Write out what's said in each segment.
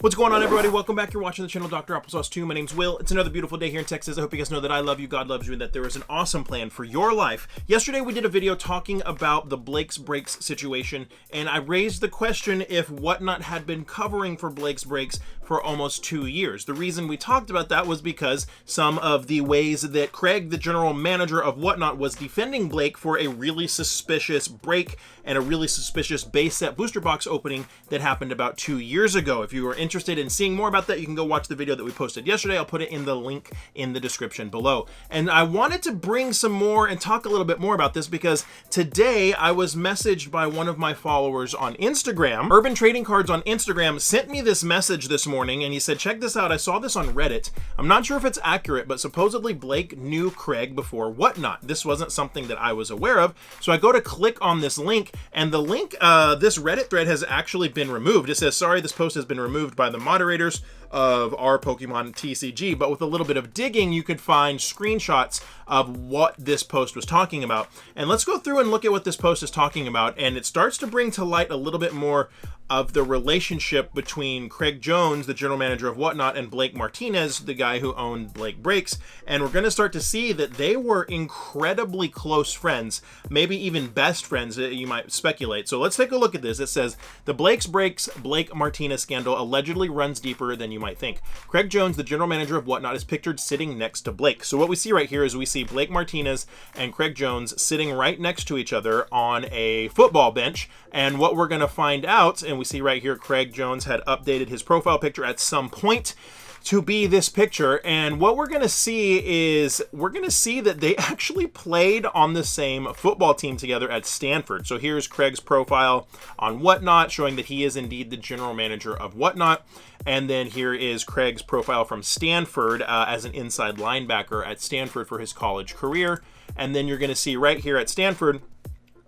What's going on, everybody? Welcome back. You're watching the channel Dr. Applesauce 2. My name's Will. It's another beautiful day here in Texas. I hope you guys know that I love you, God loves you, and that there is an awesome plan for your life. Yesterday, we did a video talking about the BlakesBreaks situation, and I raised the question if Whatnot had been covering for BlakesBreaks for almost 2 years. The reason we talked about that was because some of the ways that Craig, the general manager of Whatnot, was defending Blake for a really suspicious break and a really suspicious base set booster box opening that happened about 2 years ago. If you are interested in seeing more about that, you can go watch the video that we posted yesterday. I'll put it in the link in the description below. And I wanted to bring some more and talk a little bit more about this because today I was messaged by one of my followers on Instagram. Urban Trading Cards on Instagram sent me this message this morning, and he said, check this out. I saw this on Reddit. I'm not sure if it's accurate, but supposedly Blake knew Craig before Whatnot. This wasn't something that I was aware of. So I go to click on this link, and the link, this Reddit thread has actually been removed. It says, sorry, this post has been removed by the moderators of our Pokemon TCG, but with a little bit of digging, you could find screenshots of what this post was talking about. And let's go through and look at what this post is talking about, and it starts to bring to light a little bit more of the relationship between Craig Jones, the general manager of Whatnot, and Blake Martinez, the guy who owned BlakesBreaks. And we're going to start to see that they were incredibly close friends, maybe even best friends, you might speculate. So let's take a look at this. It says, the BlakesBreaks Blake Martinez scandal allegedly runs deeper than you might think. Craig Jones, the general manager of Whatnot, is pictured sitting next to Blake. So what we see right here is we see Blake Martinez and Craig Jones sitting right next to each other on a football bench. And what we're going to find out, and we see right here, Craig Jones had updated his profile picture at some point to be this picture. And what we're going to see is we're going to see that they actually played on the same football team together at Stanford. So here's Craig's profile on Whatnot, showing that he is indeed the general manager of Whatnot. And then here is Craig's profile from Stanford as an inside linebacker at Stanford for his college career. And then you're going to see right here at Stanford,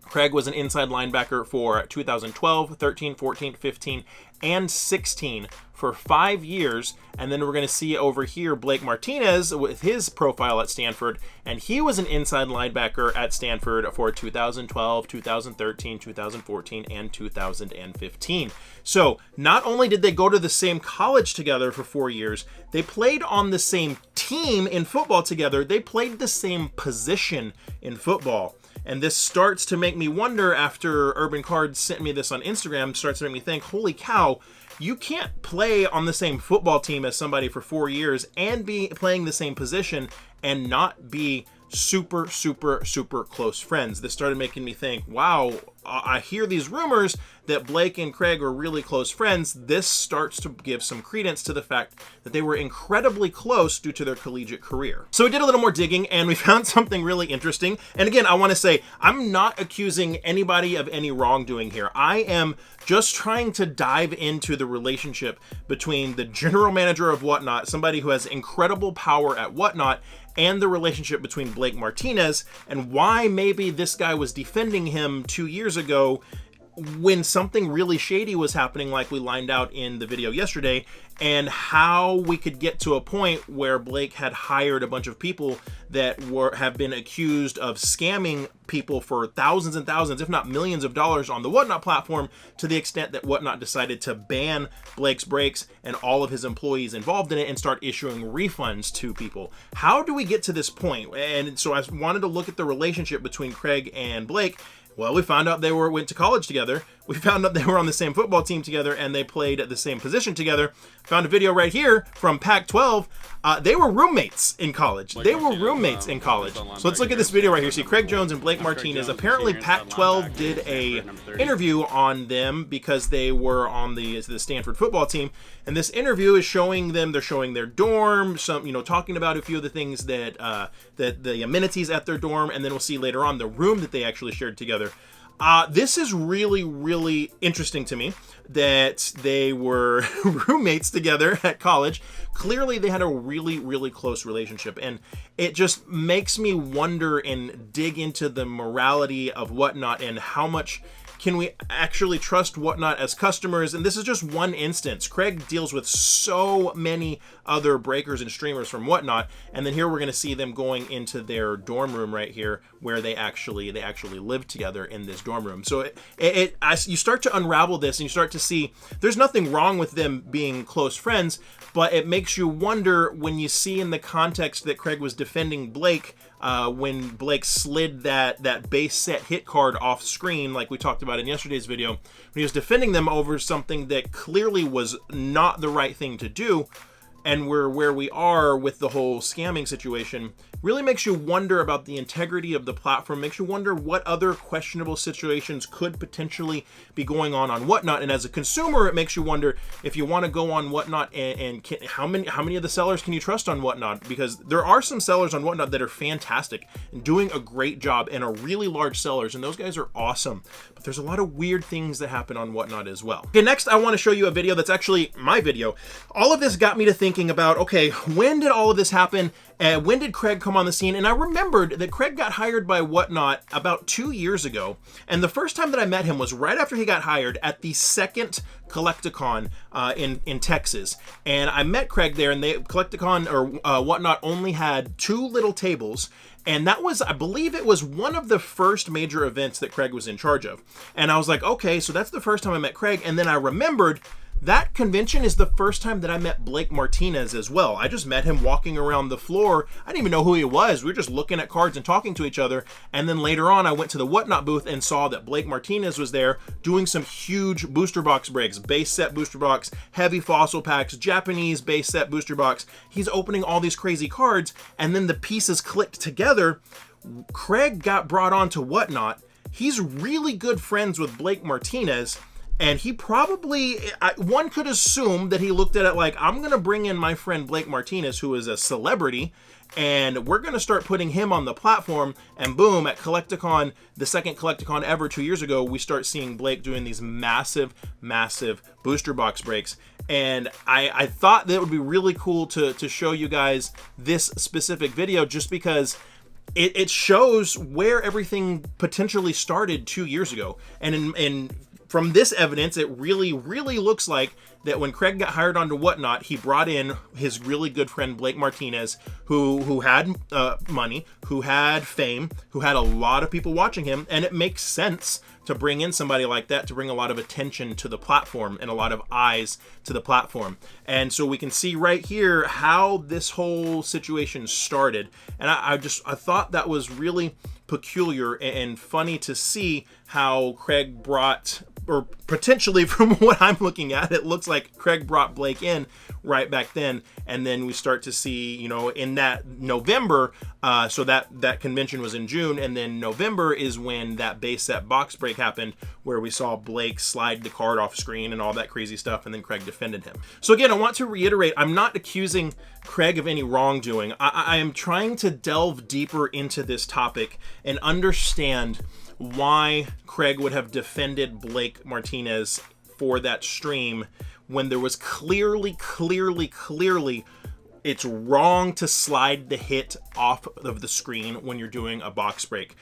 Craig was an inside linebacker for 2012, 13, 14, 15, and 16 for 5 years. And then we're going to see over here Blake Martinez with his profile at Stanford, and he was an inside linebacker at Stanford for 2012, 2013, 2014, and 2015. So not only did they go to the same college together for 4 years, they played on the same team in football together. They played the same position in football. And this starts to make me wonder, after Urban Cards sent me this on Instagram, starts to make me think, holy cow, you can't play on the same football team as somebody for 4 years and be playing the same position and not be super close friends. This started making me think, wow, I hear these rumors that Blake and Craig are really close friends. This starts to give some credence to the fact that they were incredibly close due to their collegiate career. So we did a little more digging, and we found something really interesting. And again, I want to say, I'm not accusing anybody of any wrongdoing here. I am just trying to dive into the relationship between the general manager of Whatnot, somebody who has incredible power at Whatnot, and the relationship between Blake Martinez, and why maybe this guy was defending him 2 years ago when something really shady was happening, like we lined out in the video yesterday, and how we could get to a point where Blake had hired a bunch of people that have been accused of scamming people for thousands and thousands, if not millions of dollars on the Whatnot platform, to the extent that Whatnot decided to ban BlakesBreaks and all of his employees involved in it and start issuing refunds to people. How do we get to this point? And so I wanted to look at the relationship between Craig and Blake. Well, we found out they went to college together. We found out they were on the same football team together, and they played at the same position together. Found a video right here from Pac-12. They were roommates in college. They were roommates in college. So let's look at this video right here. See, Craig Jones and Blake Martinez. Apparently, Pac-12 did a interview on them because they were on the Stanford football team. And this interview is showing them. They're showing their dorm. Some, talking about a few of the things that the amenities at their dorm. And then we'll see later on the room that they actually shared together. This is really interesting to me that they were roommates together at college. Clearly, they had a really close relationship, and it just makes me wonder and dig into the morality of Whatnot and how much Can we actually trust Whatnot as customers? And this is just one instance. Craig deals with so many other breakers and streamers from Whatnot, and then here we're going to see them going into their dorm room right here, where they actually live together in this dorm room. So as you start to unravel this, and you start to see there's nothing wrong with them being close friends, but it makes you wonder when you see in the context that Craig was defending Blake when Blake slid that base set hit card off screen, like we talked about in yesterday's video, when he was defending them over something that clearly was not the right thing to do, and where we are with the whole scamming situation, really makes you wonder about the integrity of the platform, makes you wonder what other questionable situations could potentially be going on Whatnot. And as a consumer, it makes you wonder if you want to go on Whatnot and how many of the sellers can you trust on Whatnot? Because there are some sellers on Whatnot that are fantastic and doing a great job and are really large sellers, and those guys are awesome. But there's a lot of weird things that happen on Whatnot as well. Okay, next I want to show you a video that's actually my video. All of this got me to thinking about, okay, when did all of this happen? And when did Craig come on the scene? And I remembered that Craig got hired by Whatnot about 2 years ago. And the first time that I met him was right after he got hired at the second Collecticon in Texas. And I met Craig there, and Collecticon or Whatnot only had 2 little tables. And that was, I believe it was one of the first major events that Craig was in charge of. And I was like, okay, so that's the first time I met Craig. And then I remembered that convention is the first time that I met Blake Martinez as well. I just met him walking around the floor. I didn't even know who he was. We were just looking at cards and talking to each other. And then later on, I went to the Whatnot booth and saw that Blake Martinez was there doing some huge booster box breaks, base set booster box, heavy fossil packs, Japanese base set booster box. He's opening all these crazy cards, and then the pieces clicked together. Craig got brought on to Whatnot. He's really good friends with Blake Martinez. And he probably, one could assume that he looked at it like, I'm going to bring in my friend Blake Martinez, who is a celebrity, and we're going to start putting him on the platform. And boom, at Collecticon, the second Collecticon ever 2 years ago, we start seeing Blake doing these massive, massive booster box breaks. And I thought that it would be really cool to show you guys this specific video, just because it shows where everything potentially started 2 years ago. And from this evidence, it really, really looks like that when Craig got hired onto Whatnot, he brought in his really good friend Blake Martinez, who had money, who had fame, who had a lot of people watching him, and it makes sense to bring in somebody like that to bring a lot of attention to the platform and a lot of eyes to the platform. And so we can see right here how this whole situation started. And I thought that was really peculiar and funny to see how Craig brought, or potentially from what I'm looking at, it looks like Craig brought Blake in right back then. And then we start to see, you know, in that November, so that convention was in June, and then November is when that base set box break happened, where we saw Blake slide the card off screen and all that crazy stuff, and then Craig defended him. So again, I want to reiterate, I'm not accusing Craig of any wrongdoing. I am trying to delve deeper into this topic and understand why Craig would have defended Blake Martinez for that stream when there was clearly it's wrong to slide the hit off of the screen when you're doing a box break.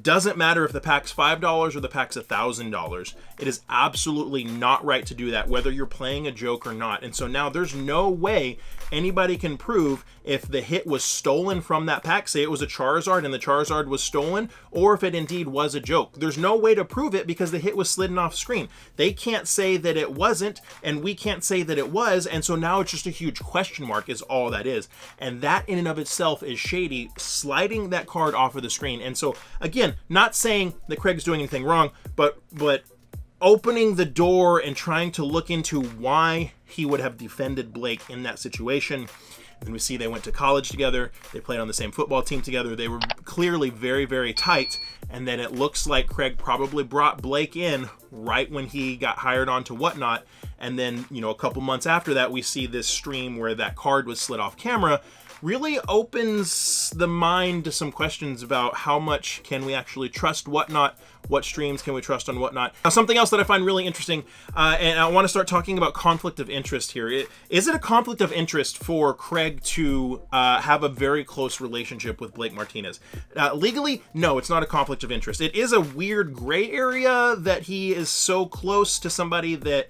Doesn't matter if the pack's $5 or the pack's $1,000. It is absolutely not right to do that, whether you're playing a joke or not. And so now there's no way anybody can prove if the hit was stolen from that pack, say it was a Charizard and the Charizard was stolen, or if it indeed was a joke. There's no way to prove it because the hit was slidden off screen. They can't say that it wasn't, and we can't say that it was, and so now it's just a huge question mark is all that is. And that in and of itself is shady, sliding that card off of the screen. And so again, not saying that Craig's doing anything wrong, but opening the door and trying to look into why he would have defended Blake in that situation. And we see they went to college together, they played on the same football team together, they were clearly very, very tight, and then it looks like Craig probably brought Blake in right when he got hired onto Whatnot, and then, you know, a couple months after that, we see this stream where that card was slid off camera. really opens the mind to some questions about how much can we actually trust Whatnot, what streams can we trust on Whatnot. Now, something else that I find really interesting, and I want to start talking about conflict of interest here. Is it a conflict of interest for Craig to have a very close relationship with Blake Martinez? Legally, no, it's not a conflict of interest. It is a weird gray area that he is so close to somebody that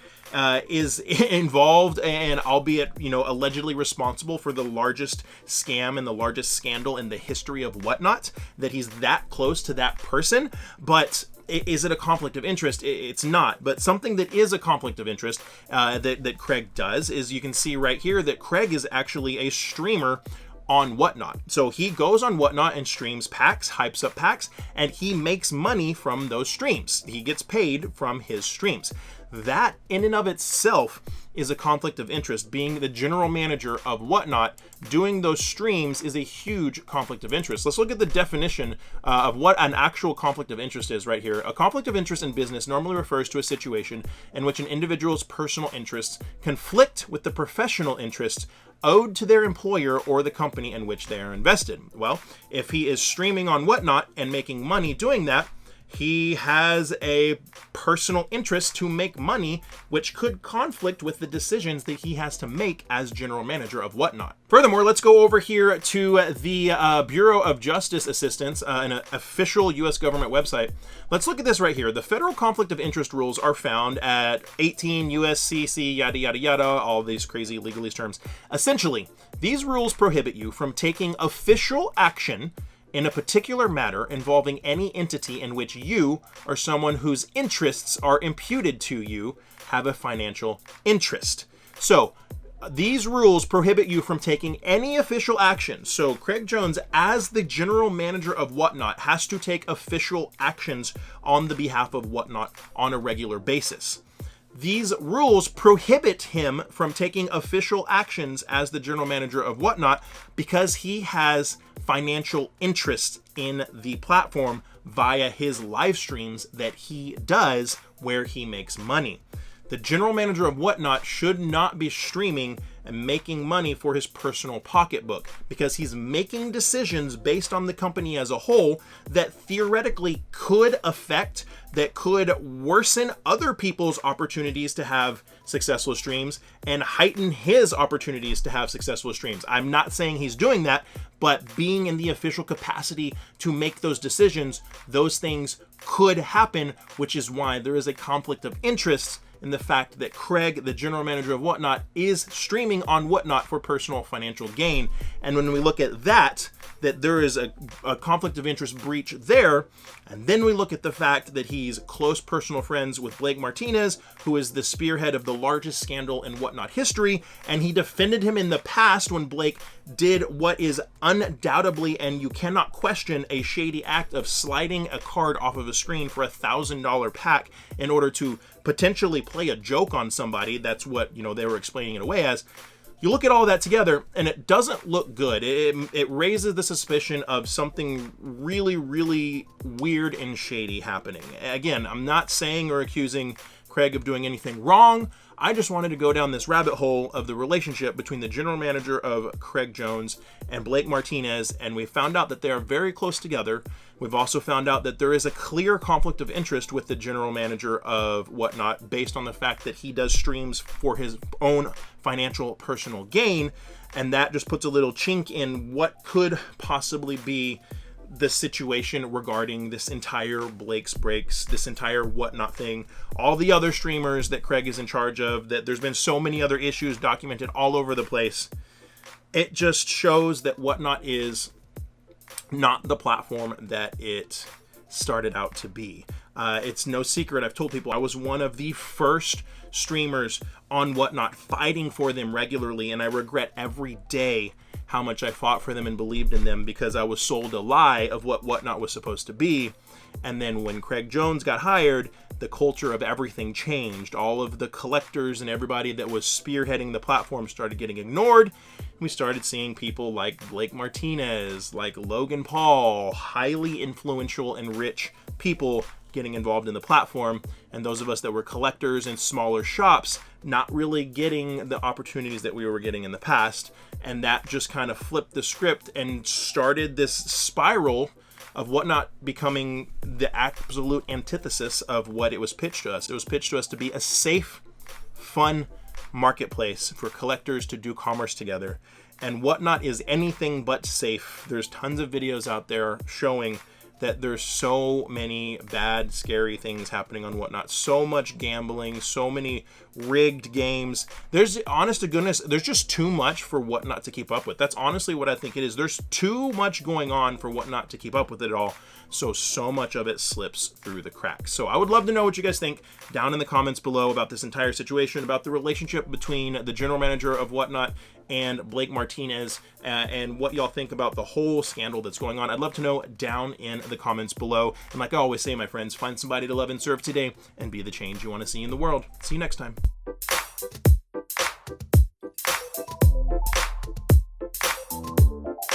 is involved and, albeit, allegedly responsible for the largest scam and the largest scandal in the history of Whatnot, that he's that close to that person. But is it a conflict of interest? It's not. But something that is a conflict of interest that Craig does is, you can see right here that Craig is actually a streamer on Whatnot. So he goes on Whatnot and streams packs, hypes up packs, and he makes money from those streams. He gets paid from his streams. That in and of itself is a conflict of interest. Being the general manager of Whatnot, doing those streams is a huge conflict of interest. Let's look at the definition of what an actual conflict of interest is right here. A conflict of interest in business normally refers to a situation in which an individual's personal interests conflict with the professional interests owed to their employer or the company in which they are invested. Well, if he is streaming on Whatnot and making money doing that, he has a personal interest to make money, which could conflict with the decisions that he has to make as general manager of Whatnot. Furthermore, let's go over here to the Bureau of Justice Assistance, an official U.S. government website. Let's look at this right here. The federal conflict of interest rules are found at 18 USCC, yada, yada, yada, all these crazy legalese terms. Essentially, these rules prohibit you from taking official action in a particular matter involving any entity in which you or someone whose interests are imputed to you have a financial interest. So these rules prohibit you from taking any official action. So Craig Jones, as the general manager of Whatnot, has to take official actions on the behalf of Whatnot on a regular basis. These rules prohibit him from taking official actions as the general manager of Whatnot because he has financial interest in the platform via his live streams that he does where he makes money. The general manager of Whatnot should not be streaming and making money for his personal pocketbook, because he's making decisions based on the company as a whole that theoretically could affect, that could worsen other people's opportunities to have successful streams and heighten his opportunities to have successful streams. I'm not saying he's doing that, but being in the official capacity to make those decisions, those things could happen, which is why there is a conflict of interest in the fact that Craig, the general manager of Whatnot, is streaming on Whatnot for personal financial gain. And when we look at that there is a conflict of interest breach there, and then we look at the fact that he's close personal friends with Blake Martinez, who is the spearhead of the largest scandal in Whatnot history, and he defended him in the past when Blake did what is undoubtedly, and you cannot question, a shady act of sliding a card off of a screen for $1,000 pack in order to potentially play a joke on somebody. That's what, they were explaining it away as. You look at all that together, and it doesn't look good. It raises the suspicion of something really, really weird and shady happening. Again, I'm not saying or accusing Craig of doing anything wrong. I just wanted to go down this rabbit hole of the relationship between the general manager of Craig Jones and Blake Martinez, and we found out that they are very close together. We've also found out that there is a clear conflict of interest with the general manager of Whatnot based on the fact that he does streams for his own financial personal gain, and that just puts a little chink in what could possibly be the situation regarding this entire BlakesBreaks, this entire Whatnot thing, all the other streamers that Craig is in charge of, that there's been so many other issues documented all over the place. It just shows that Whatnot is not the platform that it started out to be. It's no secret, I've told people I was one of the first streamers on Whatnot, fighting for them regularly, and I regret every day how much I fought for them and believed in them, because I was sold a lie of what Whatnot was supposed to be. And then when Craig Jones got hired, the culture of everything changed. All of the collectors and everybody that was spearheading the platform started getting ignored. We started seeing people like Blake Martinez, like Logan Paul, highly influential and rich people getting involved in the platform, and those of us that were collectors in smaller shops not really getting the opportunities that we were getting in the past. And that just kind of flipped the script and started this spiral of Whatnot becoming the absolute antithesis of what it was pitched to us. It was pitched to us to be a safe, fun marketplace for collectors to do commerce together. And Whatnot is anything but safe. There's tons of videos out there showing that there's so many bad, scary things happening on Whatnot. So much gambling, so many rigged games. There's, honest to goodness, there's just too much for Whatnot to keep up with. That's honestly what I think it is. There's too much going on for Whatnot to keep up with it all. So much of it slips through the cracks. So I would love to know what you guys think down in the comments below about this entire situation, about the relationship between the general manager of Whatnot and Blake Martinez, and what y'all think about the whole scandal that's going on. I'd love to know down in the comments below. And like I always say, my friends, find somebody to love and serve today and be the change you want to see in the world. See you next time.